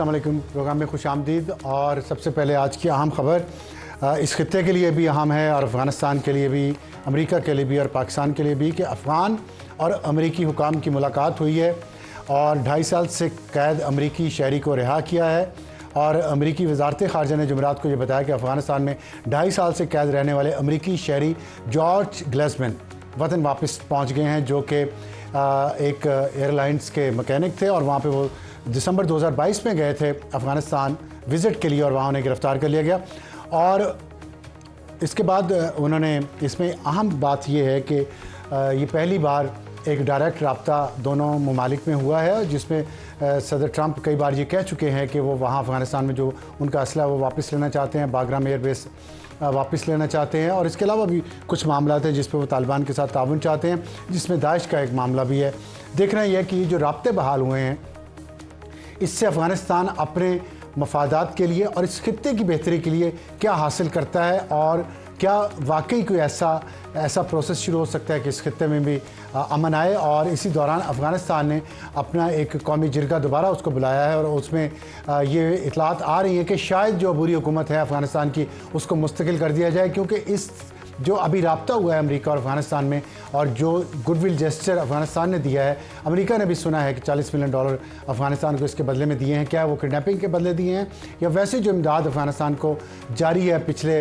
अस्सलाम वालेकुम। प्रोग्राम में खुश आमदीद। और सबसे पहले आज की अहम खबर इस खित्ते के लिए भी अहम है और अफ़गानिस्तान के लिए भी, अमेरिका के लिए भी और पाकिस्तान के लिए भी, कि अफ़गान और अमेरिकी हुकाम की मुलाकात हुई है और 2.5 साल से कैद अमेरिकी शहरी को रिहा किया है। और अमेरिकी वजारत ख़ारजा ने जुमेरात को ये बताया कि अफ़गानिस्तान में 2.5 साल से कैद रहने वाले अमेरिकी शहरी जॉर्ज ग्लेसमैन वतन वापस पहुँच गए हैं, जो कि एक एयरलाइंस के मैकेनिक थे और वहाँ पे वो दिसंबर 2022 में गए थे अफ़गानिस्तान विज़िट के लिए और वहाँ उन्हें गिरफ़्तार कर लिया गया। और इसके बाद उन्होंने, इसमें अहम बात यह है कि ये पहली बार एक डायरेक्ट रब्ता दोनों ममालिक में हुआ है, जिसमें सदर ट्रंप कई बार ये कह चुके हैं कि वो वहाँ अफ़गानिस्तान में जो उनका असला वो वापस लेना चाहते हैं, बागराम एयरबेस वापस लेना चाहते हैं। और इसके अलावा भी कुछ मामला हैं जिस पर वो तालिबान के साथ ताउन चाहते हैं, जिसमें दाइश का एक मामला भी है। देखना यह है कि जो राब्ते बहाल हुए हैं, इससे अफ़गानिस्तान अपने मफादात के लिए और इस खित्ते की बेहतरी के लिए क्या हासिल करता है और क्या वाकई कोई ऐसा प्रोसेस शुरू हो सकता है कि इस खित्ते में भी अमन आए। और इसी दौरान अफ़गानिस्तान ने अपना एक कौमी जिरगा दोबारा उसको बुलाया है और उसमें ये इतलात आ रही हैं कि शायद जो अबूरी हुकूमत है अफ़गानिस्तान की उसको मुस्तकिल कर दिया जाए, क्योंकि इस जो अभी राब्ता हुआ है अमेरिका और अफ़गानिस्तान में और जो गुडविल जेस्चर अफ़गानिस्तान ने दिया है, अमेरिका ने भी सुना है कि $40 मिलियन अफ़गानिस्तान को इसके बदले में दिए हैं। क्या वो किडनैपिंग के बदले दिए हैं या वैसे जो इमदाद अफ़गानिस्तान को जारी है पिछले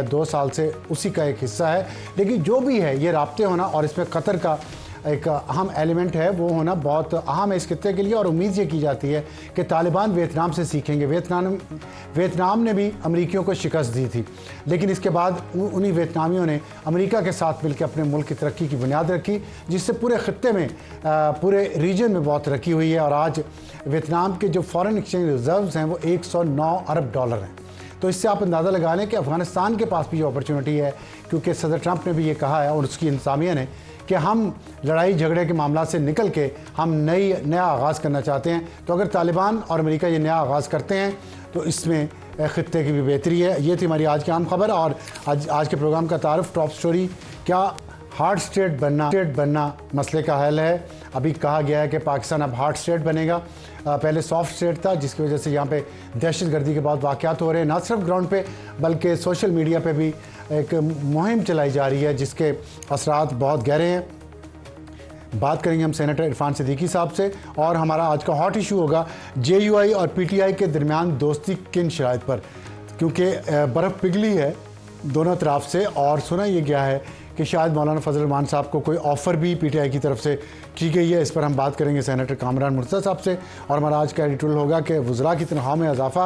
2 साल से, उसी का एक हिस्सा है। लेकिन जो भी है, ये राब्ते होना और इसमें कतर का एक अहम एलिमेंट है, वो होना बहुत अहम है इस खित्ते के लिए। और उम्मीद ये की जाती है कि तालिबान वियतनाम से सीखेंगे। वियतनाम ने भी अमेरिकियों को शिकस्त दी थी, लेकिन इसके बाद उन्हीं वियतनामियों ने अमेरिका के साथ मिलकर अपने मुल्क की तरक्की की बुनियाद रखी, जिससे पूरे खित्ते में, पूरे रीजन में बहुत तरक्की हुई है। और आज वियतनाम के जो फॉरेन एक्सचेंज रिजर्व्स हैं वो $109 अरब हैं। तो इससे आप अंदाज़ा लगा लें कि अफ़गानिस्तान के पास भी अपॉर्चुनिटी है, क्योंकि सदर ट्रंप ने भी ये कहा है और उसकी इंतज़ामिया ने कि हम लड़ाई झगड़े के मामला से निकल के हम नया आगाज़ करना चाहते हैं। तो अगर तालिबान और अमेरिका ये नया आगाज़ करते हैं तो इसमें खित्ते की भी बेहतरी है। ये थी हमारी आज की आम खबर। और आज के प्रोग्राम का तारुफ, टॉप स्टोरी, क्या हार्ड स्टेट बनना मसले का हल है। अभी कहा गया है कि पाकिस्तान अब हार्ड स्टेट बनेगा। पहले सॉफ्ट स्टेट था, जिसकी वजह से यहाँ पे दहशतगर्दी के बहुत वाक़यात हो रहे हैं, ना सिर्फ ग्राउंड पे बल्कि सोशल मीडिया पे भी एक मुहिम चलाई जा रही है जिसके असरात बहुत गहरे हैं। बात करेंगे हम सेनेटर इरफान सिद्दीकी साहब से। और हमारा आज का हॉट इशू होगा JUI और PTI के दरमियान दोस्ती किन शराइत पर, क्योंकि बर्फ़ पिघली है दोनों तरफ से। और सुना ये गया है कि शायद मौलाना फजल रहमान साहब को कोई ऑफ़र भी PTI की तरफ से की गई है। इस पर हम बात करेंगे सेनेटर कामरान मुर्तज़ा साहब से। और हमारा आज का एडिटोरियल होगा कि वज़रा की तनख्वाह में इजाफा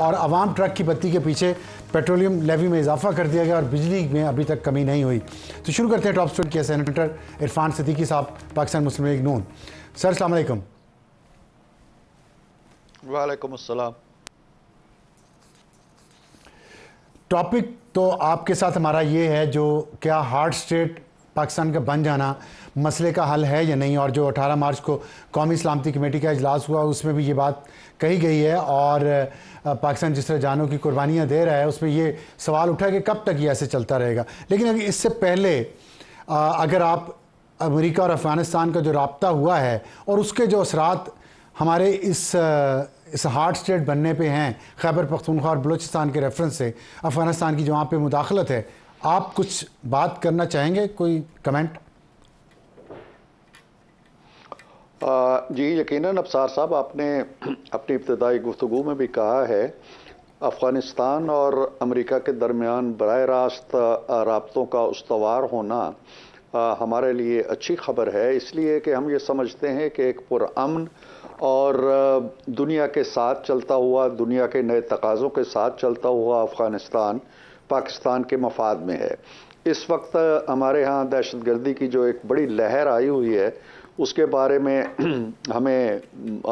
और अवाम ट्रक की बत्ती के पीछे पेट्रोलियम लेवी में इजाफा कर दिया गया और बिजली में अभी तक कमी नहीं हुई। तो शुरू करते हैं टॉप स्टोरी के सेनेटर इरफान सिद्दीकी साहब, पाकिस्तान मुस्लिम लीग नून। सर अस्सलाम वालेकुम। वालेकुम अस्सलाम। टॉपिक तो आपके साथ हमारा ये है, जो क्या हार्ड स्टेट पाकिस्तान का बन जाना मसले का हल है या नहीं। और जो 18 मार्च को कौमी सलामती कमेटी का इजलास हुआ उसमें भी ये बात कही गई है। और पाकिस्तान जिस तरह जानों की कुर्बानियाँ दे रहा है, उसमें ये सवाल उठा कि कब तक ये ऐसे चलता रहेगा। लेकिन इससे पहले अगर आप अमेरिका और अफ़गानिस्तान का जो राब्ता हुआ है और उसके जो असरात हमारे इस हार्ड स्टेट बनने पे हैं, खैबर पख्तूनख्वा और बलूचिस्तान के रेफरेंस से अफ़गानिस्तान की जो वहाँ पे मुदाखलत है, आप कुछ बात करना चाहेंगे, कोई कमेंट? जी यकीनन अफसार साहब, आपने अपनी इब्तदाई गुफ्तगू में भी कहा है अफ़गानिस्तान और अमेरिका के दरमियान बराह रास्त राब्तों का उस्तवार होना हमारे लिए अच्छी खबर है, इसलिए कि हम ये समझते हैं कि एक पुरअमन और दुनिया के साथ चलता हुआ, दुनिया के नए तकाज़ों के साथ चलता हुआ अफ़गानिस्तान पाकिस्तान के मफाद में है। इस वक्त हमारे यहाँ दहशतगर्दी की जो एक बड़ी लहर आई हुई है, उसके बारे में हमें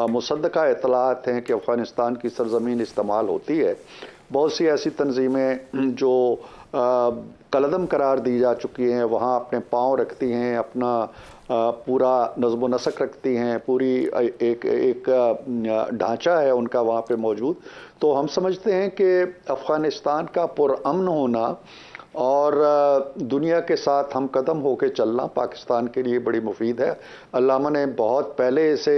मुसद्दका इतलात हैं कि अफ़गानिस्तान की सरज़मीन इस्तेमाल होती है। बहुत सी ऐसी तंजीमें जो कलदम करार दी जा चुकी हैं, वहाँ अपने पाँव रखती हैं, अपना पूरा नज़्म व नसक रखती हैं, पूरी एक ढांचा है उनका वहाँ पे मौजूद। तो हम समझते हैं कि अफ़गानिस्तान का पुरअमन होना और दुनिया के साथ हम कदम होकर चलना पाकिस्तान के लिए बड़ी मुफीद है। अल्लामा ने बहुत पहले इसे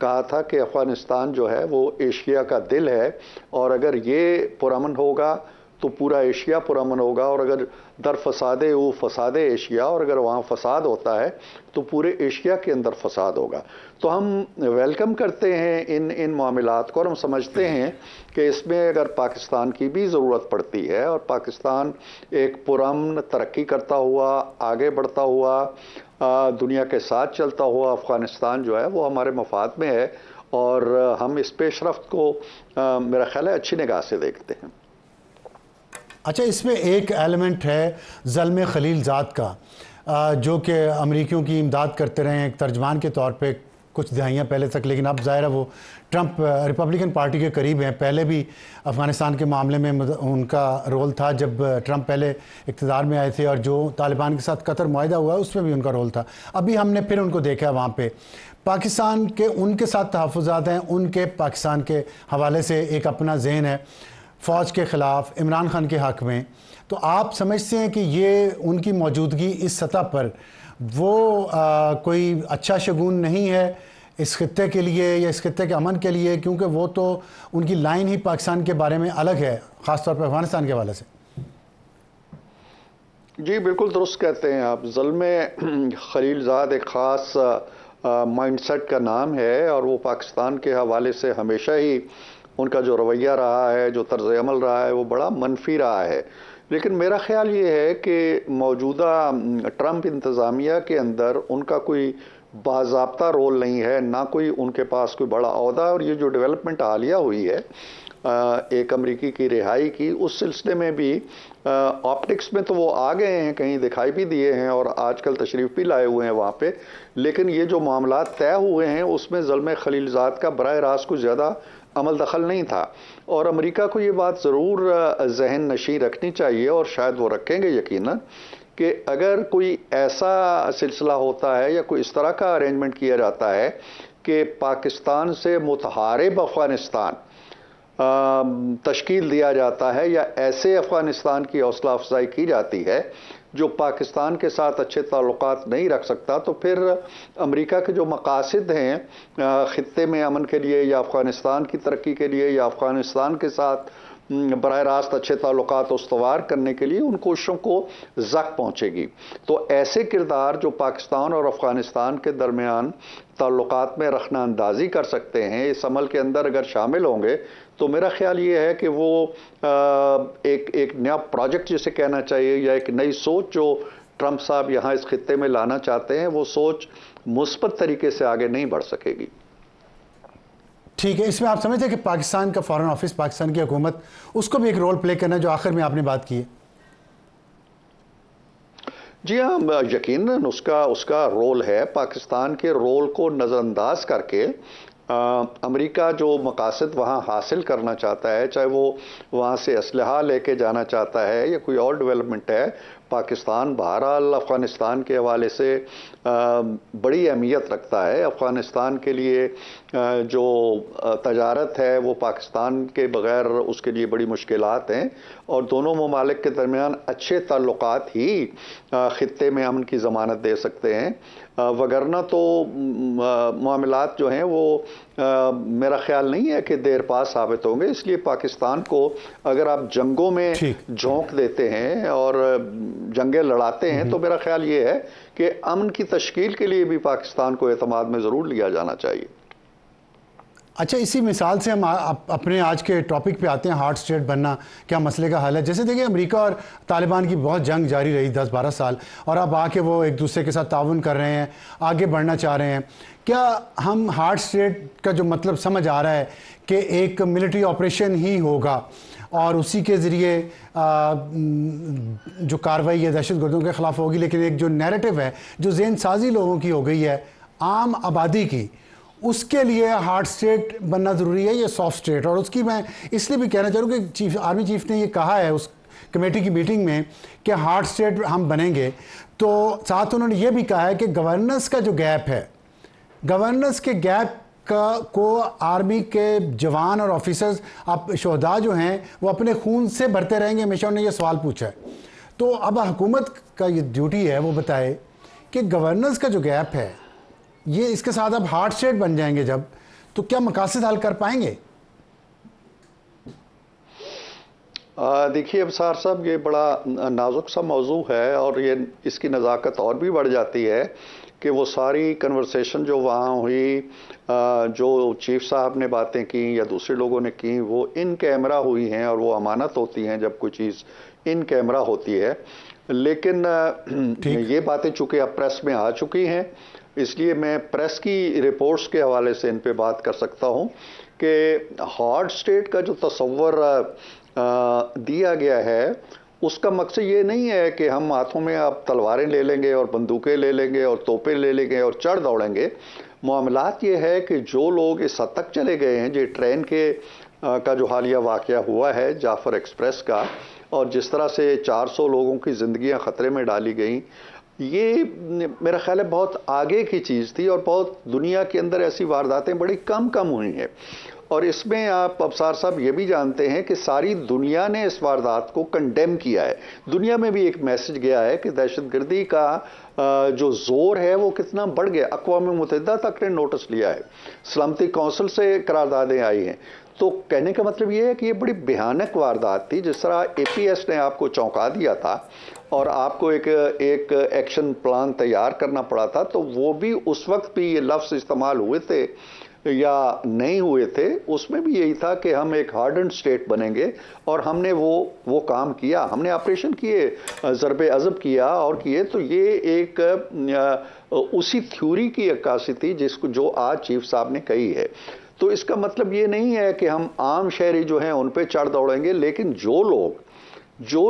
कहा था कि अफ़गानिस्तान जो है वो एशिया का दिल है, और अगर ये पुरअमन होगा तो पूरा एशिया पुरअमन होगा, और अगर दर फसादे वो फसादे एशिया, और अगर वहाँ फसाद होता है तो पूरे एशिया के अंदर फसाद होगा। तो हम वेलकम करते हैं इन मामलात को, और हम समझते हैं कि इसमें अगर पाकिस्तान की भी ज़रूरत पड़ती है और पाकिस्तान एक पुरअमन तरक्की करता हुआ, आगे बढ़ता हुआ, दुनिया के साथ चलता हुआ अफ़गानिस्तान जो है वो हमारे मफाद में है, और हम इस पेशरफ्त को मेरा ख्याल है अच्छी निगाह से देखते हैं। अच्छा, इसमें एक एलिमेंट है ज़ल्म खलीलज़ाद का, जो कि अमरीकियों की इमदाद करते रहे हैं एक तर्जमान के तौर पे कुछ दहाइयाँ पहले तक, लेकिन अब ज़ाहिर है वो ट्रंप रिपब्लिकन पार्टी के करीब हैं। पहले भी अफ़गानिस्तान के मामले में उनका रोल था, जब ट्रंप पहले इक़्तिदार में आए थे, और जो तालिबान के साथ कतर मुआहिदा हुआ उसमें भी उनका रोल था। अभी हमने फिर उनको देखा वहाँ पर पाकिस्तान के उनके साथ तहफ़्फ़ुज़ात हैं, उनके पाकिस्तान के हवाले से एक अपना ज़हन है फ़ौज के ख़िलाफ़, इमरान खान के हक़ में। तो आप समझते हैं कि ये उनकी मौजूदगी इस सतह पर वो कोई अच्छा शगुन नहीं है इस खित्ते के लिए या इस खित्ते के अमन के लिए, क्योंकि वो तो उनकी लाइन ही पाकिस्तान के बारे में अलग है, ख़ास तौर पर अफ़गानिस्तान के हवाले से। जी बिल्कुल दुरुस्त कहते हैं आप। ज़ल्म खलीलज़ाद एक ख़ास माइंडसेट का नाम है, और वो पाकिस्तान के हवाले से हमेशा ही उनका जो रवैया रहा है, जो तर्ज़ अमल रहा है, वो बड़ा मनफी रहा है। लेकिन मेरा ख़्याल ये है कि मौजूदा ट्रंप इंतज़ामिया के अंदर उनका कोई बाज़ाब्ता रोल नहीं है, ना कोई उनके पास कोई बड़ा ओहदा। और ये जो डेवलपमेंट हालिया हुई है एक अमरीकी की रिहाई की, उस सिलसिले में भी ऑप्टिक्स में तो वो आ गए हैं, कहीं दिखाई भी दिए हैं, और आजकल तशरीफ़ भी लाए हुए हैं वहाँ पे। लेकिन ये जो मामलात तय हुए हैं उसमें ज़ल्म खलीलज़ाद का बराह रास्त कुछ ज़्यादा अमल दखल नहीं था, और अमेरिका को ये बात ज़रूर जहन नशी रखनी चाहिए, और शायद वो रखेंगे यकीनन, कि अगर कोई ऐसा सिलसिला होता है या कोई इस तरह का अरेंजमेंट किया जाता है कि पाकिस्तान से मुतहारिब अफ़गानिस्तान तश्कील दिया जाता है, या ऐसे अफ़गानिस्तान की हौसला अफजाई की जाती है जो पाकिस्तान के साथ अच्छे ताल्लुकात नहीं रख सकता, तो फिर अमेरिका के जो मकासद हैं ख़ित्ते में अमन के लिए, या अफ़गानिस्तान की तरक्की के लिए, या अफ़गानिस्तान के साथ बराह रास्त अच्छे ताल्लुकात उस्तवार करने के लिए, उन कोशिशों को ज़ख्म पहुँचेगी। तो ऐसे किरदार जो पाकिस्तान और अफ़गानिस्तान के दरमियान ताल्लुकात में रखना अंदाज़ी कर सकते हैं, इस अमल के अंदर अगर शामिल होंगे, तो मेरा ख़्याल ये है कि वो एक नया प्रोजेक्ट जिसे कहना चाहिए, या एक नई सोच जो ट्रंप साहब यहाँ इस खित्ते में लाना चाहते हैं, वो सोच मुस्बत तरीके से आगे नहीं बढ़ सकेगी। ठीक है, इसमें आप समझते हैं कि पाकिस्तान का फॉरेन ऑफिस, पाकिस्तान की हुकूमत, उसको भी एक रोल प्ले करना, जो आखिर में आपने बात की है? जी हाँ, यकीनन उसका रोल है। पाकिस्तान के रोल को नज़रअंदाज करके अमेरिका जो मकासद वहाँ हासिल करना चाहता है, चाहे वो वहाँ से असलहा लेके जाना चाहता है या कोई और डेवलपमेंट है, पाकिस्तान बहरहाल अफ़गानिस्तान के हवाले से बड़ी अहमियत रखता है। अफ़गानिस्तान के लिए जो तजारत है वो पाकिस्तान के बग़ैर उसके लिए बड़ी मुश्किलात हैं, और दोनों ममालिक के दरमियान अच्छे ताल्लुकात ही ख़ित्ते में अमन की ज़मानत दे सकते हैं। वगरना तो मामलात जो हैं वो मेरा ख़्याल नहीं है कि देर पा साबित होंगे। इसलिए पाकिस्तान को अगर आप जंगों में झोंक देते हैं और जंगें लड़ाते हैं, तो मेरा ख्याल ये है कि अमन की तश्कील के लिए भी पाकिस्तान को एतमाद में ज़रूर लिया जाना चाहिए। अच्छा, इसी मिसाल से हम अपने आज के टॉपिक पे आते हैं, हार्ड स्टेट बनना क्या मसले का हल है। जैसे देखिए, अमेरिका और तालिबान की बहुत जंग जारी रही 10-12 साल, और अब आके वो एक दूसरे के साथ ताउन कर रहे हैं, आगे बढ़ना चाह रहे हैं। क्या हम हार्ड स्टेट का जो मतलब समझ आ रहा है कि एक मिलिट्री ऑपरेशन ही होगा और उसी के ज़रिए जो कार्रवाई है दहशतगर्दों के ख़िलाफ़ होगी, लेकिन एक जो नैरेटिव है, जो ज़हन साजी लोगों की हो गई है, आम आबादी की, उसके लिए हार्ड स्टेट बनना ज़रूरी है या सॉफ्ट स्टेट? और उसकी मैं इसलिए भी कहना चाहूँ कि आर्मी चीफ ने ये कहा है उस कमेटी की मीटिंग में कि हार्ड स्टेट हम बनेंगे, तो साथ उन्होंने ये भी कहा है कि गवर्नेंस का जो गैप है, गवर्नेंस के गैप को आर्मी के जवान और ऑफिसर्स, आप शोहदा जो हैं, वो अपने खून से भरते रहेंगे। हमेशा उन्होंने ये सवाल पूछा है। तो अब हुकूमत का ये ड्यूटी है वो बताए कि गवर्नेंस का जो गैप है, ये इसके साथ अब हार्ड स्टेट बन जाएंगे जब, तो क्या मकासद हल कर पाएंगे? देखिए अबसार साहब, ये बड़ा नाजुक सा मौजू है और ये इसकी नज़ाकत और भी बढ़ जाती है कि वो सारी कन्वर्सेशन जो वहाँ हुई, जो चीफ साहब ने बातें की या दूसरे लोगों ने की, वो इन कैमरा हुई हैं और वो अमानत होती हैं जब कोई चीज़ इन कैमरा होती है। लेकिन ये बातें चूँकि अब प्रेस में आ चुकी हैं, इसलिए मैं प्रेस की रिपोर्ट्स के हवाले से इन पे बात कर सकता हूँ कि हार्ड स्टेट का जो तस्वर दिया गया है, उसका मकसद ये नहीं है कि हम हाथों में अब तलवारें ले लेंगे और बंदूकें ले लेंगे और तोपें ले लेंगे और चढ़ दौड़ेंगे। मामलात ये है कि जो लोग इस हद तक चले गए हैं, जो ट्रेन के का जो हालिया वाक़या हुआ है जाफर एक्सप्रेस का, और जिस तरह से 400 लोगों की ज़िंदगियां ख़तरे में डाली गई, ये मेरा ख्याल है बहुत आगे की चीज़ थी और बहुत दुनिया के अंदर ऐसी वारदातें बड़ी कम हुई हैं। और इसमें आप अबसार साहब ये भी जानते हैं कि सारी दुनिया ने इस वारदात को कंडेम किया है। दुनिया में भी एक मैसेज गया है कि दहशतगर्दी का जो जोर है वो कितना बढ़ गया। अक़वाम मुत्तहिदा तक ने नोटिस लिया है, सलामती कौंसिल से करारदादें आई हैं। तो कहने का मतलब ये है कि ये बड़ी भयानक वारदात थी। जिस तरह APS ने आपको चौंका दिया था और आपको एक एक्शन प्लान तैयार करना पड़ा था, तो वो भी उस वक्त भी ये लफ्ज़ इस्तेमाल हुए थे या नहीं हुए थे, उसमें भी यही था कि हम एक हार्डन स्टेट बनेंगे। और हमने वो काम किया, हमने ऑपरेशन किए, ज़रबे अज़ब किया और किए। तो ये एक उसी थ्योरी की अक्कासी थी जिसको जो आज चीफ साहब ने कही है। तो इसका मतलब ये नहीं है कि हम आम शहरी जो हैं उन पे चढ़ दौड़ेंगे, लेकिन जो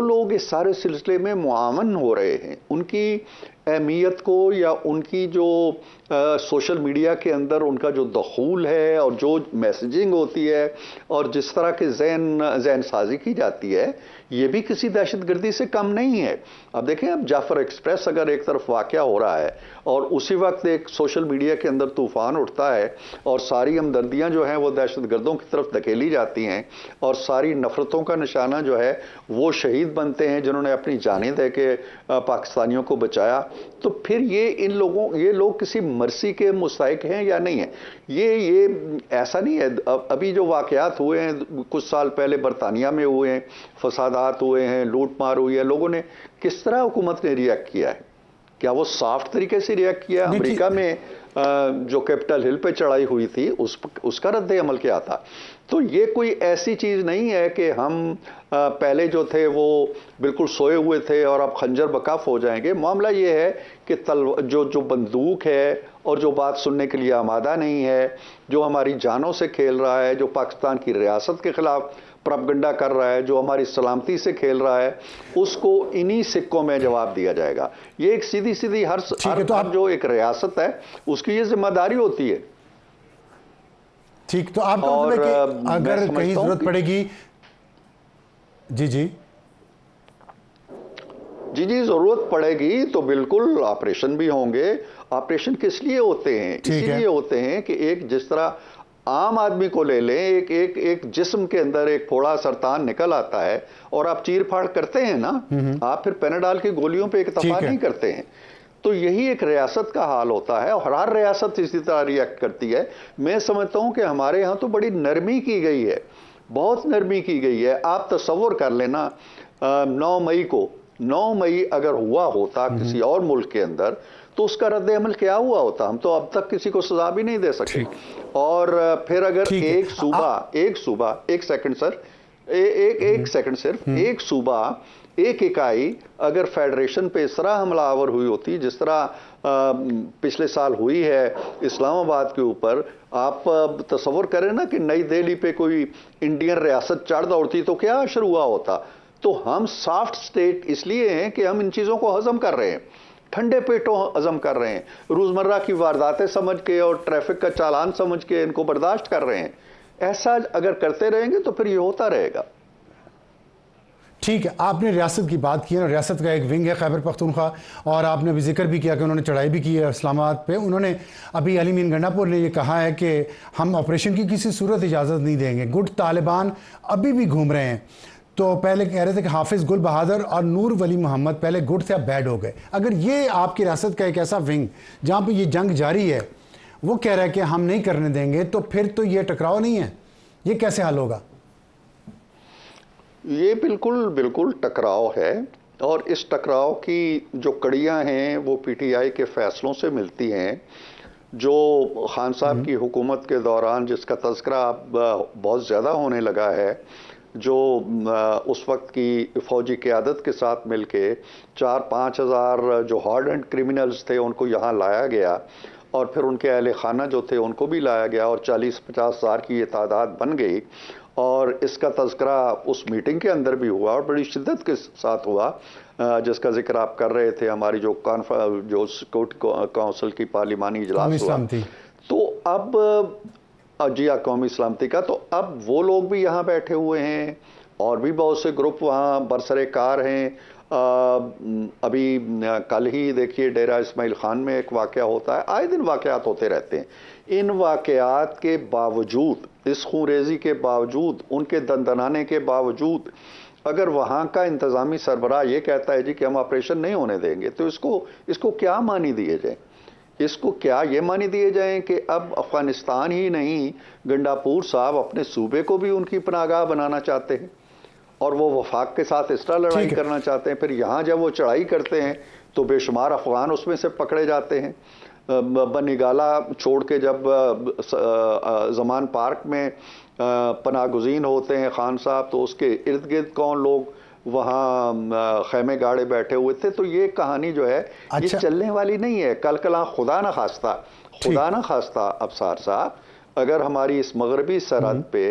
लोग इस सारे सिलसिले में मुआवन हो रहे हैं, उनकी अहमियत को या उनकी जो सोशल मीडिया के अंदर उनका जो दखूल है और जो मैसेजिंग होती है और जिस तरह के जहन साजी की जाती है, ये भी किसी दहशतगर्दी से कम नहीं है। अब देखें, अब जाफर एक्सप्रेस अगर एक तरफ वाक़या हो रहा है और उसी वक्त एक सोशल मीडिया के अंदर तूफ़ान उठता है और सारी हमदर्दियाँ जो हैं वो दहशतगर्दों की तरफ धकेली जाती हैं और सारी नफ़रतों का निशाना जो है वो शहीद बनते हैं जिन्होंने अपनी जानें दे के पाकिस्तानियों को बचाया, तो फिर ये लोग किसी मर्सी के मुस्तहिक हैं या नहीं है? ये ऐसा नहीं है। अभी जो वाक़यात हुए हैं कुछ साल पहले बरतानिया में हुए हैं, फसादात हुए हैं, लूट मार हुई है, लोगों ने किस तरह हुकूमत ने रिएक्ट किया है? क्या वो साफ्ट तरीके से रिएक्ट किया? अमेरिका में जो कैपिटल हिल पे चढ़ाई हुई थी उसका रद्द अमल क्या था? तो ये कोई ऐसी चीज़ नहीं है कि हम पहले जो थे वो बिल्कुल सोए हुए थे और अब खंजर बकफ हो जाएंगे। मामला ये है कि जो बंदूक है और जो बात सुनने के लिए आमादा नहीं है, जो हमारी जानों से खेल रहा है, जो पाकिस्तान की रियासत के खिलाफ प्रोपगंडा कर रहा है, जो हमारी सलामती से खेल रहा है, उसको इन्हीं सिक्कों में जवाब दिया जाएगा। ये एक सीधी हर जो एक रियासत है उसकी ये जिम्मेदारी होती है। ठीक, तो आप अगर कहीं जरूरत पड़ेगी, जी जरूरत पड़ेगी तो बिल्कुल ऑपरेशन भी होंगे। ऑपरेशन किस लिए होते हैं? इसीलिए होते हैं कि एक जिस तरह आम आदमी को ले लें, एक जिस्म के अंदर एक फोड़ा सरतान निकल आता है और आप चीर फाड़ करते हैं ना, आप फिर पेनाडाल की गोलियों पे इक्तफा नहीं करते हैं। तो यही एक रियासत का हाल होता है और हर रियासत इसी तरह रिएक्ट करती है। मैं समझता हूं कि हमारे यहाँ तो बड़ी नरमी की गई है, बहुत नरमी की गई है। आप तसव्वुर कर लेना, 9 मई अगर हुआ होता किसी और मुल्क के अंदर तो उसका रद्द अमल क्या हुआ होता? हम तो अब तक किसी को सजा भी नहीं दे सके। और फिर अगर एक सेकंड सिर्फ एक सूबा, एक इकाई अगर फेडरेशन पे इस तरह हमलावर हुई होती जिस तरह पिछले साल हुई है इस्लामाबाद के ऊपर, आप तसव्वुर करें ना कि नई दिल्ली पे कोई इंडियन रियासत चढ़ दौड़ती तो क्या असर हुआ होता? तो हम सॉफ्ट स्टेट इसलिए हैं कि हम इन चीज़ों को हजम कर रहे हैं, ठंडे पेटों हजम कर रहे हैं, रोज़मर्रा की वारदातें समझ के और ट्रैफिक का चालान समझ के इनको बर्दाश्त कर रहे हैं। ऐसा अगर करते रहेंगे तो फिर ये होता रहेगा। ठीक है, आपने रियासत की बात की है, रियासत का एक विंग है खैबर पख्तूनख्वा, और आपने अभी जिक्र भी किया कि उन्होंने चढ़ाई भी की है इस्लामाबाद पे। उन्होंने अभी अली मीन गंडापुर ने ये कहा है कि हम ऑपरेशन की किसी सूरत इजाज़त नहीं देंगे। गुट तालिबान अभी भी घूम रहे हैं। तो पहले कह रहे थे कि हाफिज़ गुल बहादुर और नूर वली मोहम्मद पहले गुट थे, अब बैड हो गए। अगर ये आपकी रियासत का एक ऐसा विंग जहाँ पर ये जंग जारी है, वो कह रहा है कि हम नहीं करने देंगे, तो फिर तो ये टकराव नहीं है, ये कैसे हल होगा? ये बिल्कुल बिल्कुल टकराव है, और इस टकराव की जो कड़ियां हैं वो पीटीआई के फैसलों से मिलती हैं, जो खान साहब की हुकूमत के दौरान जिसका तज़किरा अब बहुत ज़्यादा होने लगा है, जो उस वक्त की फ़ौजी क़यादत के साथ मिलके 4-5 हज़ार जो हार्डेंड क्रिमिनल्स थे उनको यहाँ लाया गया, और फिर उनके अहले खाना जो थे उनको भी लाया गया, और 40-50 हज़ार की ये तादाद बन गई। और इसका तज़किरा उस मीटिंग के अंदर भी हुआ, और बड़ी शिद्दत के साथ हुआ, जिसका जिक्र आप कर रहे थे, हमारी जो सिक्योरिटी काउंसिल की पार्लिमानी इजलास हुआ। तो अब जी हाँ, कौमी सलामती का, तो अब वो लोग भी यहाँ बैठे हुए हैं, और भी बहुत से ग्रुप वहाँ बरसरे कार हैं। अभी कल ही देखिए डेरा इस्माइल खान में एक वाक़या होता है, आए दिन वाक़यात होते रहते हैं। इन वाक़यात के बावजूद, इस खूंरेज़ी के बावजूद, उनके दंदनाने के बावजूद, अगर वहाँ का इंतज़ामी सरबराह ये कहता है जी कि हम ऑपरेशन नहीं होने देंगे, तो इसको क्या मानी दिए जाए? इसको क्या ये मानी दिए जाएं कि अब अफ़गानिस्तान ही नहीं, गंडापुर साहब अपने सूबे को भी उनकी पनाहगाह बनाना चाहते हैं, और वो वफाक के साथ इस तरह लड़ाई करना चाहते हैं। फिर यहाँ जब वो चढ़ाई करते हैं तो बेशुमार अफ़गान उसमें से पकड़े जाते हैं। बनिगाला छोड़ के जब ज़मान पार्क में पनाहगुज़ीन होते हैं खान साहब, तो उसके इर्द गिर्द कौन लोग वहाँ खैमे गाड़े बैठे हुए थे। तो ये कहानी जो है ये चलने वाली नहीं है। कल खुदा ना खास्ता अफसार साहब, अगर हमारी इस मगरबी सरहद पे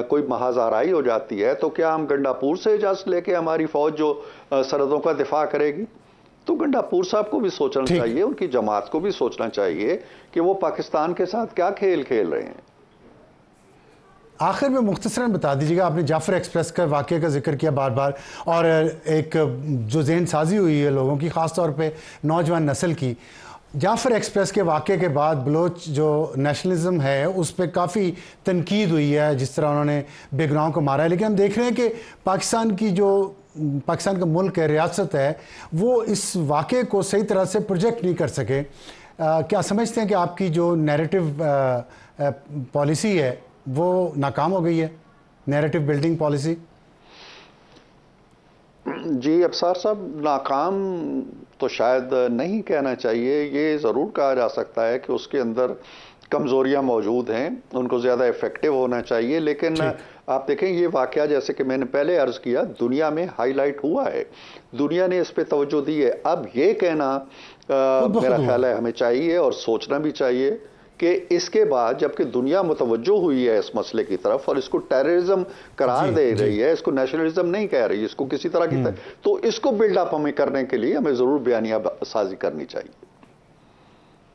कोई महाजाराई हो जाती है, तो क्या हम गंडापुर से इजाज़त लेके हमारी फ़ौज जो सरहदों का दिफा करेगी? तो गंडापुर साहब को भी सोचना चाहिए, उनकी जमात को भी सोचना चाहिए कि वो पाकिस्तान के साथ क्या खेल खेल रहे हैं। आखिर में मुख्तसरन बता दीजिएगा, आपने जाफर एक्सप्रेस का वाक़े का जिक्र किया बार बार, और एक जो जहन साजी हुई है लोगों की, ख़ास तौर पे नौजवान नस्ल की, जाफर एक्सप्रेस के वाक़े के बाद बलोच जो नेशनलिज्म है उस पर काफ़ी तनकीद हुई है, जिस तरह उन्होंने बेगुनाहों को मारा है। लेकिन हम देख रहे हैं कि पाकिस्तान का मुल्क है, रियासत है, वो इस वाक़े को सही तरह से प्रोजेक्ट नहीं कर सके। क्या समझते हैं कि आपकी जो नैरेटिव पॉलिसी है वो नाकाम हो गई है, नैरेटिव बिल्डिंग पॉलिसी? जी अफसार साहब, नाकाम तो शायद नहीं कहना चाहिए, ये ज़रूर कहा जा सकता है कि उसके अंदर कमज़ोरियाँ मौजूद हैं, उनको ज़्यादा इफ़ेक्टिव होना चाहिए। लेकिन आप देखें ये वाक़या, जैसे कि मैंने पहले अर्ज़ किया, दुनिया में हाईलाइट हुआ है, दुनिया ने इस पे तवज्जो दी है। अब ये कहना मेरा ख्याल है हमें चाहिए और सोचना भी चाहिए कि इसके बाद जबकि दुनिया मुतवज्जो हुई है इस मसले की तरफ और इसको टेररिज्म करार दे रही है, इसको नेशनलिज्म नहीं कह रही, इसको किसी तरह की तो इसको बिल्डअप हमें करने के लिए हमें ज़रूर बयानिया साजी करनी चाहिए।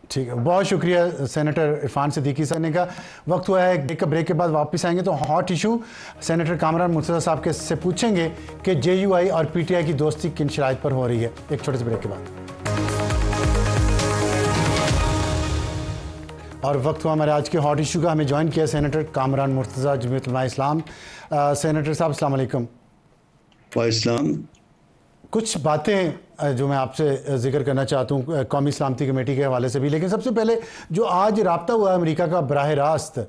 ठीक है, बहुत शुक्रिया सेनेटर इरफान सिद्दीकी साहब ने। का वक्त हुआ है एक ब्रेक के बाद वापस आएंगे तो hot issue senator Kamran Murtaza साहब के से पूछेंगे कि JUI और PTI की दोस्ती किन शराइत पर हो रही है। एक छोटे से ब्रेक के बाद। और वक्त हुआ हमारे आज के हॉट इशू का। हमें ज्वाइन किया सेनेटर कामरान मुर्तज़ा जमीयत उलमा इस्लाम। सेनेटर साहब अस्सलाम वालेकुम। वालेकुम। कुछ बातें जो मैं आपसे जिक्र करना चाहता हूँ कौमी सलामती कमेटी के हवाले से भी, लेकिन सबसे पहले जो आज रब्ता हुआ है अमेरिका का बराह रास्त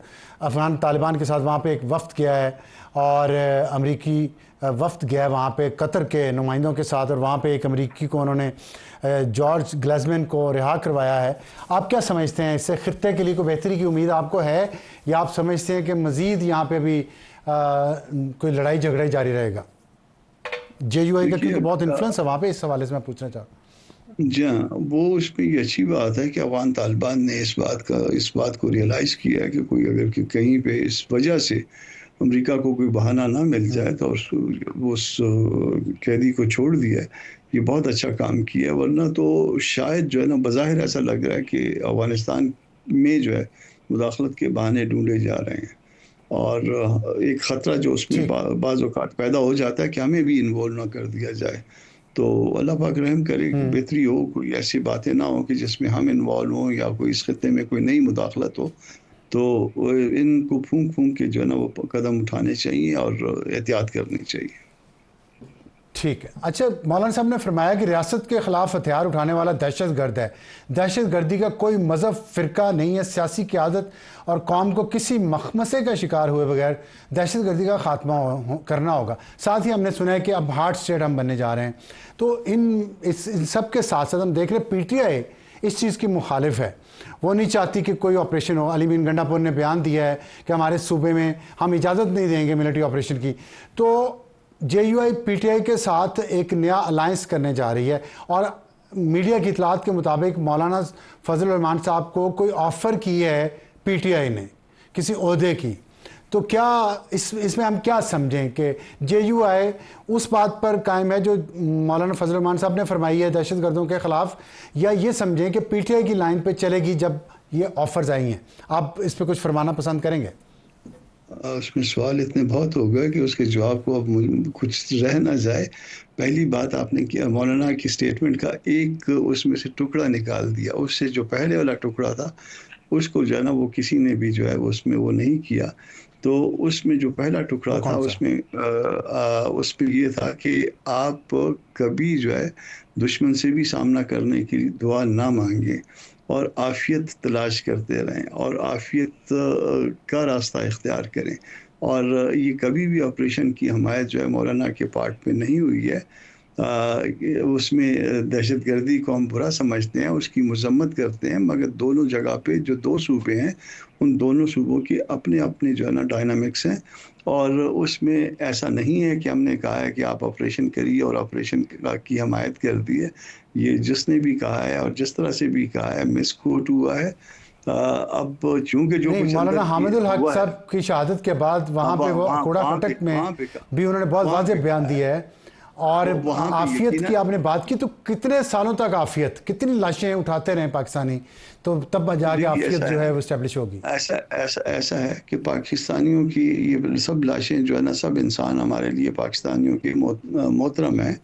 अफ़गान तालिबान के साथ, वहाँ पे एक वफ़द गया है और अमेरिकी वफ़द गया है वहाँ पे कतर के नुमाइंदों के साथ, और वहाँ पे एक अमेरिकी को उन्होंने जॉर्ज ग्लेज़मैन को रिहा करवाया है। आप क्या समझते हैं, इससे खित्ते के लिए कोई बेहतरी की उम्मीद आपको है, या आप समझते हैं कि मज़ीद यहाँ पर भी कोई लड़ाई झगड़ा जारी रहेगा? JUI का क्योंकि बहुत इन्फ्लुएंस है वहाँ पे, इस हवाले से मैं पूछना चाहता हूँ। जी हाँ, वो उस पर ये अच्छी बात है कि अफ़गान तालिबान ने इस बात को रियलाइज़ किया है कि कोई अगर कहीं पे इस वजह से अमेरिका को कोई बहाना ना मिल जाए तो उस कैदी को छोड़ दिया है। ये बहुत अच्छा काम किया, वरना तो शायद जो है ना बज़ाहिर ऐसा लग रहा है कि अफ़गानिस्तान में जो है मुदाखलत के बहाने ढूंढे जा रहे हैं, और एक ख़तरा जो उसमें बाज़ औक़ात पैदा हो जाता है कि हमें भी इन्वॉल्व ना कर दिया जाए। तो अल्लाह पाक रहम करे कि बेहतरी हो, कोई ऐसी बातें ना हो कि जिसमें हम इन्वॉल्व हों या कोई इस खत्ते में कोई नई मुदाखलत हो। तो इनको फूंक के जो है ना वो कदम उठाने चाहिए और एहतियात करनी चाहिए। ठीक है। अच्छा, मौलाना साहब ने फरमाया कि रियासत के खिलाफ हथियार उठाने वाला दहशत गर्द है। दहशत गर्दी का कोई मजहब फ़िरका नहीं है, सियासी क़यादत और कौम को किसी मखमसे का शिकार हुए बगैर दहशत गर्दी का खात्मा करना होगा। साथ ही हमने सुना है कि अब हार्ट स्टेट हम बनने जा रहे हैं। तो इन सब के साथ साथ हम देख रहे PTI इस चीज़ की मुखालिफ है। वो नहीं चाहती कि कोई ऑपरेशन हो। अली मीन गंडापुर ने बयान दिया है कि हमारे सूबे में हम इजाज़त नहीं देंगे मिलिट्री ऑपरेशन की। तो JUI PTI के साथ एक नया अलायंस करने जा रही है और मीडिया की इतलात के मुताबिक मौलाना फजल रहमान साहब को कोई ऑफ़र की है PTI ने किसी ओहदे की। तो क्या इसमें हम क्या समझें कि JUI उस बात पर कायम है जो मौलाना फजल रहमान साहब ने फरमाई है दहशतगर्दों के ख़िलाफ़, या ये समझें कि PTI की लाइन पे चलेगी जब ये ऑफ़र्स आई हैं? आप इस पर कुछ फरमाना पसंद करेंगे? उसमें सवाल इतने बहुत हो गए कि उसके जवाब को अब कुछ रह ना जाए। पहली बात आपने किया, मौलाना की स्टेटमेंट का एक उसमें से टुकड़ा निकाल दिया। उससे जो पहले वाला टुकड़ा था उसको जो है ना वो किसी ने भी जो है उसमें वो नहीं किया। तो उसमें जो पहला टुकड़ा था उसमें ये था कि आप कभी जो है दुश्मन से भी सामना करने की दुआ ना मांगें और आफियत तलाश करते रहें और आफियत का रास्ता इख्तियार करें। और ये कभी भी ऑपरेशन की हमायत जो है मौलाना के पार्ट में नहीं हुई है। उसमें दहशतगर्दी को हम बुरा समझते हैं, उसकी मजम्मत करते हैं, मगर दोनों जगह पे जो दो सूबे हैं उन दोनों सूबों के अपने अपने जो है ना डायनामिक्स हैं। और उसमें ऐसा नहीं है कि हमने कहा है कि आप ऑपरेशन करिए और ऑपरेशन की हमायत कर दी है। ये जिसने भी कहा है और जिस तरह से भी कहा है मिसकोट हुआ है। अब चूंकि जो कुछ मौलाना हामिदुल हक साहब की शहादत के बाद वहाँ पे वो कूड़ा फटक में भी उन्होंने बहुत वाज़ेह बयान दिया है। और आफियत की आपने बात की, तो कितने सालों तक आफियत, कितनी लाशें उठाते रहे पाकिस्तानी, तो तब जाके आफियत जो है वो इस्टेब्लिश होगी। ऐसा है कि पाकिस्तानियों की ये सब लाशें जो है ना, सब इंसान हमारे लिए पाकिस्तानियों के मोहतरम है।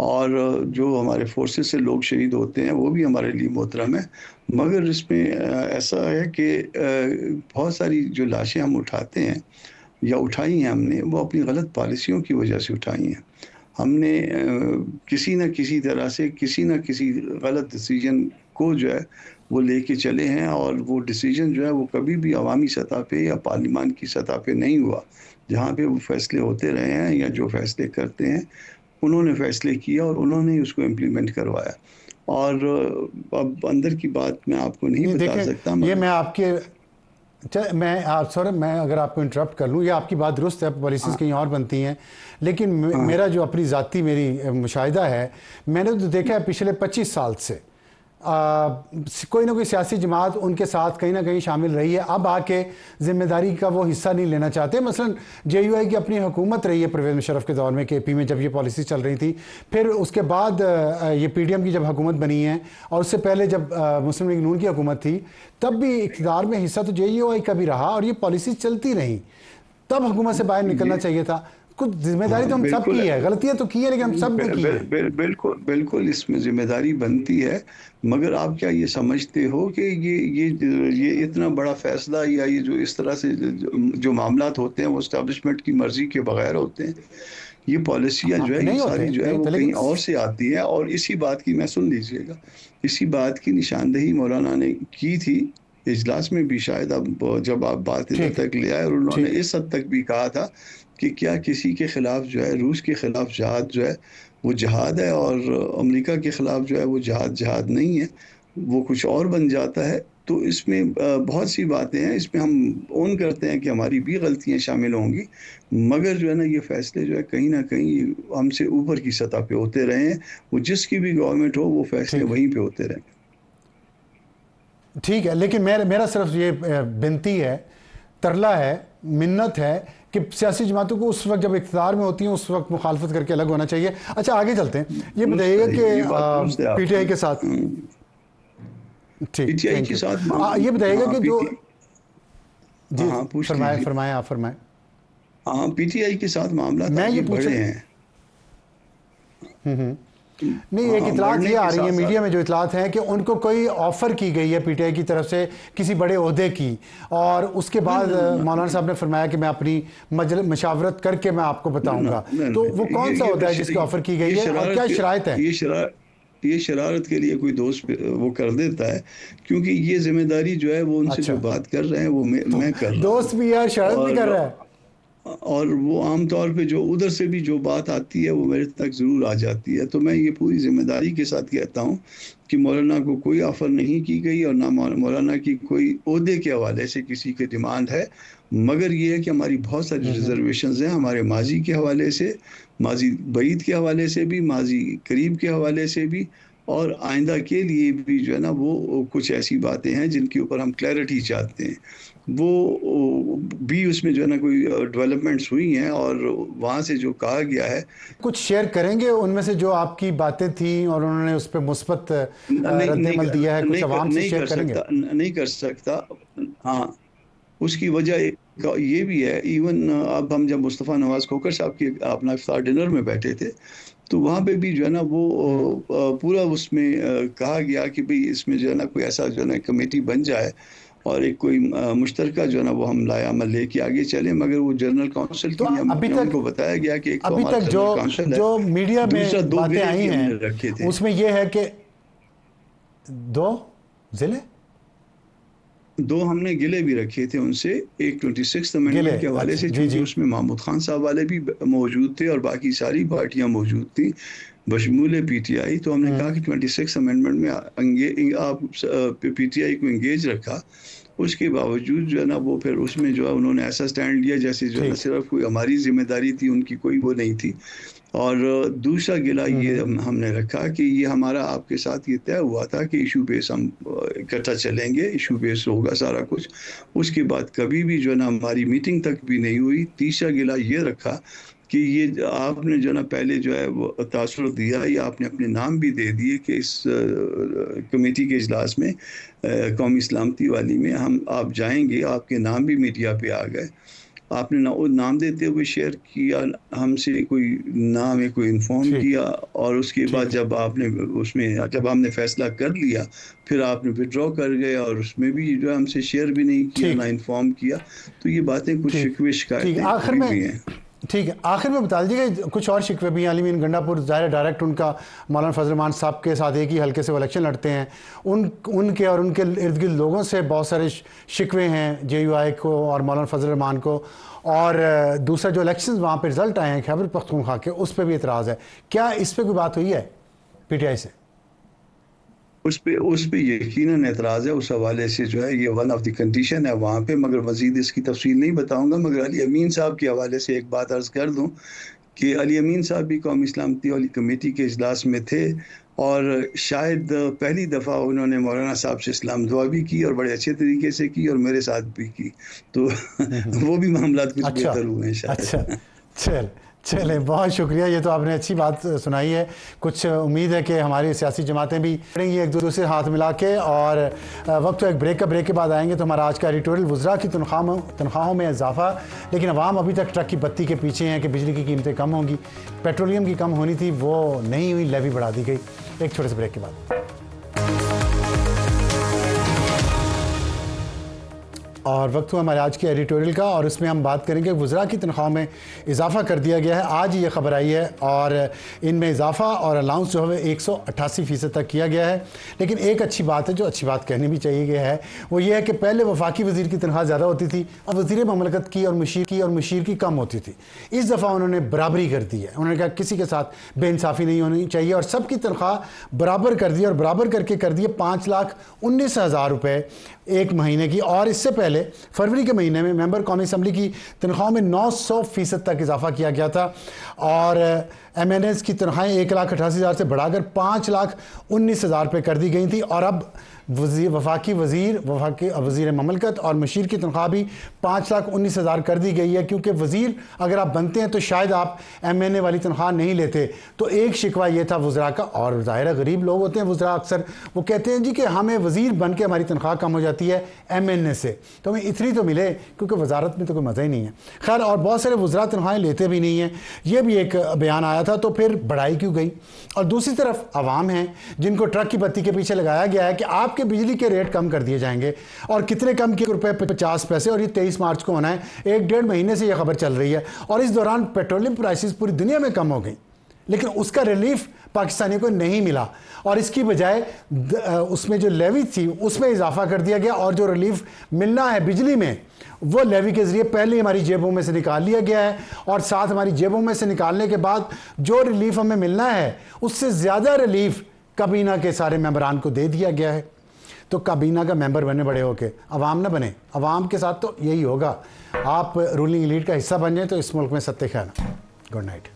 और जो हमारे फोर्सेस से लोग शहीद होते हैं वो भी हमारे लिए मोहतरम है। मगर इसमें ऐसा है कि बहुत सारी जो लाशें हम उठाते हैं या उठाई हैं हमने, वो अपनी गलत पॉलिसियों की वजह से उठाई हैं। हमने किसी न किसी तरह से किसी न किसी गलत डिसीजन को जो है वो लेके चले हैं और वो डिसीजन जो है वो कभी भी अवामी सतह पे या पार्लिमान की सतह पे नहीं हुआ। जहाँ पे वो फैसले होते रहे हैं या जो फैसले करते हैं उन्होंने फैसले किया और उन्होंने उसको इम्प्लीमेंट करवाया। और अब अंदर की बात मैं आपको नहीं बता सकता। ये मैं सॉरी, मैं अगर आपको इंटरप्ट कर लूँ, ये आपकी बात दुरुस्त है, पॉलिसीज़ कहीं और बनती हैं, लेकिन मेरा जो अपनी ज़ाती मेरी मुशाहिदा है, मैंने तो देखा है पिछले 25 साल से कोई ना कोई सियासी जमात उनके साथ कहीं ना कहीं शामिल रही है। अब आके जिम्मेदारी का वो हिस्सा नहीं लेना चाहते। मसलन JUI की अपनी हुकूमत रही है परवेज़ मुशर्रफ के दौर में KP में, जब ये पॉलिसी चल रही थी। फिर उसके बाद ये PDM की जब हुकूमत बनी है और उससे पहले जब मुस्लिम लीग नून की हुकूमत थी, तब भी इक़्तिदार में हिस्सा तो JUI का भी रहा और ये पॉलिसी चलती रही। तब हुकूमत से बाहर निकलना चाहिए था। कुछ जिम्मेदारी तो हम सब की है, गलतियां तो की है, लेकिन हम सब ने की है। बिल्कुल इसमें जिम्मेदारी बनती है। मगर आप क्या ये समझते हो कि ये इतना बड़ा फैसला या ये जो इस तरह से जो मामलात होते हैं वो एस्टेब्लिशमेंट की मर्जी के बगैर होते हैं? ये पॉलिसियाँ जो है ये सारी जो है वो कहीं और से आती है। और इसी बात की, मैं सुन लीजिएगा, इसी बात की निशानदेही मौलाना ने की थी इजलास में भी शायद, अब जब आप बात इधर तक ले आए, और उन्होंने इस हद तक भी कहा था कि क्या किसी के खिलाफ जो है, रूस के खिलाफ जहाद जो है वो जहाद है और अमेरिका के खिलाफ जो है वो जहाद नहीं है, वो कुछ और बन जाता है। तो इसमें बहुत सी बातें हैं, इसमें हम ओन करते हैं कि हमारी भी गलतियां शामिल होंगी, मगर जो है ना ये फैसले जो है कहीं ना कहीं हमसे ऊपर की सतह पे होते रहे हैं। वो जिसकी भी गवर्नमेंट हो वो फैसले वहीं पे होते रहे। ठीक है, लेकिन मेरा सिर्फ ये विनती है, तरला है, मिन्नत है कि सियासी जमातों को उस वक्त जब इख्तियार में होती हैं उस वक्त मुखालफत करके अलग होना चाहिए। अच्छा, आगे चलते हैं। ये बताइएगा कि PTI के साथ, ठीक, PTI के साथ ये बताइएगा कि जो जी फरमाएं आप फरमाएं। हाँ, PTI के साथ मामला मैं ये बड़े हैं। नहीं, एक इतलात ये आ रही है मीडिया में, जो इतलात हैं कि उनको कोई ऑफ़र की गई है पीटीआई की तरफ से किसी बड़े ओहदे की, और उसके बाद मौलाना साहब ने फरमाया कि मैं अपनी मशावरत करके मैं आपको बताऊंगा। तो वो कौन सा ओहदा है जिसकी ऑफ़र की गई है और क्या शराइत है? ये शरारत के लिए कोई दोस्त वो कर देता है, क्योंकि ये जिम्मेदारी जो है वो उनसे जो बात कर रहे हैं वो मैं कर रहा हूं। दोस्त भी यार शरारत भी कर रहा है, और वो आम तौर पे जो उधर से भी जो बात आती है वो मेरे तक ज़रूर आ जाती है। तो मैं ये पूरी जिम्मेदारी के साथ कहता हूँ कि मौलाना को कोई ऑफ़र नहीं की गई और ना मौलाना की कोई ओहदे के हवाले से किसी की डिमांड है, मगर ये है कि हमारी बहुत सारी रिजर्वेशंस हैं हमारे माजी के हवाले से, माजी बईद के हवाले से भी, माजी करीब के हवाले से भी, और आइंदा के लिए भी जो है ना वो कुछ ऐसी बातें हैं जिनके ऊपर हम क्लैरिटी चाहते हैं। वो भी उसमें जो है ना कोई डेवलपमेंट्स हुई हैं और वहाँ से जो कहा गया है कुछ शेयर करेंगे उनमें से जो आपकी बातें थी और उन्होंने उस पर मुस्बत रद्द-ए-अमल दिया है, कुछ आवाम से शेयर करेंगे? नहीं कर सकता। हाँ, उसकी वजह ये भी है, इवन अब हम जब मुस्तफ़ा नवाज़ खोखर साहब के अपना इफ्तार डिनर में बैठे थे तो वहाँ पे भी जो है ना वो पूरा उसमें कहा गया कि भाई इसमें जो है ना कोई ऐसा जो है ना कमेटी बन जाए और एक कोई मुश्तरका जो है ना वो हम लाया अमल लेके आगे चले, मगर वो जनरल काउंसिल तो अभी तक को बताया गया कि एक अभी तक जो मीडिया में बातें आई हैं उसमें ये है कि दो हमने गिले भी रखे थे उनसे, एक 26 अमेंडमेंट के हवाले से, क्योंकि उसमें महमूद खान साहब वाले भी मौजूद थे और बाकी सारी पार्टियां मौजूद थी बशमूल पीटीआई। तो हमने कहा कि 26 अमेंडमेंट में आप पीटीआई को इंगेज रखा, उसके बावजूद जो है ना वो फिर उसमें जो है उन्होंने ऐसा स्टैंड लिया जैसे जो है सिर्फ कोई हमारी जिम्मेदारी थी, उनकी कोई वो नहीं थी। और दूसरा गिला ये हमने रखा कि ये हमारा आपके साथ ये तय हुआ था कि इशू बेस हम इकट्ठा चलेंगे, इशू बेस होगा सारा कुछ। उसके बाद कभी भी जो है ना हमारी मीटिंग तक भी नहीं हुई। तीसरा गिला ये रखा कि ये आपने जो ना पहले जो है वो तासुर दिया, या आपने अपने नाम भी दे दिए कि इस कमेटी के इजलास में कौमी सलामती वाली में आप जाएंगे, आपके नाम भी मीडिया पे आ गए। आपने नाम देते हुए शेयर किया हमसे, कोई नाम है कोई इन्फॉर्म किया, और उसके बाद जब आपने उसमें जब हमने फैसला कर लिया फिर आपने विड्रॉ कर गए और उसमें भी जो हमसे शेयर भी नहीं किया ना इन्फॉर्म किया। तो ये बातें कुछ शिकवे शिकायतें भी हैं। ठीक है, आखिर में बता दीजिएगा कुछ और शिकवे भी हैं। अली मीन गंडापुर ज़ाहिर डायरेक्ट उनका मौलाना फजल रहमान साहब के साथ एक ही हल्के से वो इलेक्शन लड़ते हैं, उनके और उनके इर्द गिर्द लोगों से बहुत सारे शिकवे हैं JUI को और मौलाना फजल रहमान को। और दूसरा जो इलेक्शन वहाँ पर रिजल्ट आए हैं खैबर पख्तूनख्वा के, उस पर भी एतराज़ है। क्या इस पर कोई बात हुई है PTI से? उस पे यकीनन एतराज़ है। उस हवाले से जो है ये वन ऑफ द कंडीशन है वहाँ पे, मगर मज़ीद इसकी तफसील नहीं बताऊँगा। मगर अली अमीन साहब के हवाले से एक बात अर्ज़ कर दूँ कि अली अमीन साहब भी कौमी सलामती वाली कमेटी के इजलास में थे और शायद पहली दफ़ा उन्होंने मौलाना साहब से इस्लाम दुआ भी की और बड़े अच्छे तरीके से की और मेरे साथ भी की। तो वो भी मामला कुछ बेहतर हुए हैं शायद। अच्छा, चले बहुत शुक्रिया, ये तो आपने अच्छी बात सुनाई है। कुछ उम्मीद है कि हमारी सियासी जमातें भी करेंगी एक दूसरे हाथ मिला के। और वक्त तो एक ब्रेक के बाद आएंगे तो हमारा आज का एडिटोरियल वुज़रा की तनख्वाहों में इजाफा, लेकिन अवाम अभी तक ट्रक की बत्ती के पीछे हैं कि बिजली की कीमतें कम होंगी, पेट्रोलियम की कम होनी थी वो नहीं हुई, लेवी बढ़ा दी गई। एक छोटे से ब्रेक के बाद और वक्त हुआ हमारे आज के एडिटोरियल का, और इसमें हम बात करेंगे वुज़रा की तनख्वाह में इजाफ़ा कर दिया गया है। आज ये खबर आई है और इनमें इजाफ़ा और अलाउंस जो है 188% तक किया गया है। लेकिन एक अच्छी बात है, जो अच्छी बात कहनी भी चाहिए गया है, वो ये है कि पहले वफाकी वज़ीर की तनख्वाह ज़्यादा होती थी और वज़ीर ममलकत की और मुशीर की कम होती थी। इस दफ़ा उन्होंने बराबरी कर दी है। उन्होंने कहा किसी के साथ बेइंसाफ़ी नहीं होनी चाहिए और सबकी तनख्वाह बराबर कर दी, और बराबर करके कर दिए 5,19,000 रुपये एक महीने की। और इससे पहले फरवरी के महीने में मेंबर कौमी असम्बली की तनख्वाह में 900% तक इजाफा किया गया था और MNAs की तनख्वाहें 1,88,000 से बढ़ाकर 5,19,000 रुपये कर दी गई थी। और अब वफाकी वज़ीर ममलकत और मशीर की तनख्वाह भी 5,19,000 कर दी गई है, क्योंकि वज़ीर अगर आप बनते हैं तो शायद आप MNA वाली तनख्वाह नहीं लेते। तो एक शिकवा ये था वज़रा का, और ज़ाहिर है गरीब लोग होते हैं वज़रा, अक्सर वो कहते हैं जी कि हमें वज़ीर बन के हमारी तनख्वाह कम हो जाती है MNA से, तो हमें इतनी तो मिले, क्योंकि वजारत में तो कोई मज़ा ही नहीं है। खैर, और बहुत सारे वज़रा तनख्वाहें लेते भी नहीं हैं, ये भी एक बयान आया था। तो फिर बढ़ाई क्यों गई? और दूसरी तरफ आवाम हैं जिनको ट्रक की बत्ती के पीछे लगाया गया है कि आपके बिजली के रेट कम कर दिए जाएंगे, और कितने कम किए? ₹50, और ये 23 मार्च को होना है। 1-1.5 महीने से ये खबर चल रही है, और इस दौरान पेट्रोलियम प्राइसेस पूरी दुनिया में कम हो गई, लेकिन उसका रिलीफ पाकिस्तानियों को नहीं मिला, और इसकी बजाय उसमें जो लेवी थी उसमें इजाफा कर दिया गया, और जो रिलीफ मिलना है बिजली में वो लेवी के ज़रिए पहले हमारी जेबों में से निकाल लिया गया है, और साथ हमारी जेबों में से निकालने के बाद जो रिलीफ हमें मिलना है उससे ज़्यादा रिलीफ काबीना के सारे मेंबरान को दे दिया गया है। तो काबीना का मेंबर बने बड़े होके, अवाम ना बने। अवाम के साथ तो यही होगा, आप रूलिंग एलीट का हिस्सा बन जाए तो इस मुल्क में सत्ते ख्याल। Good night.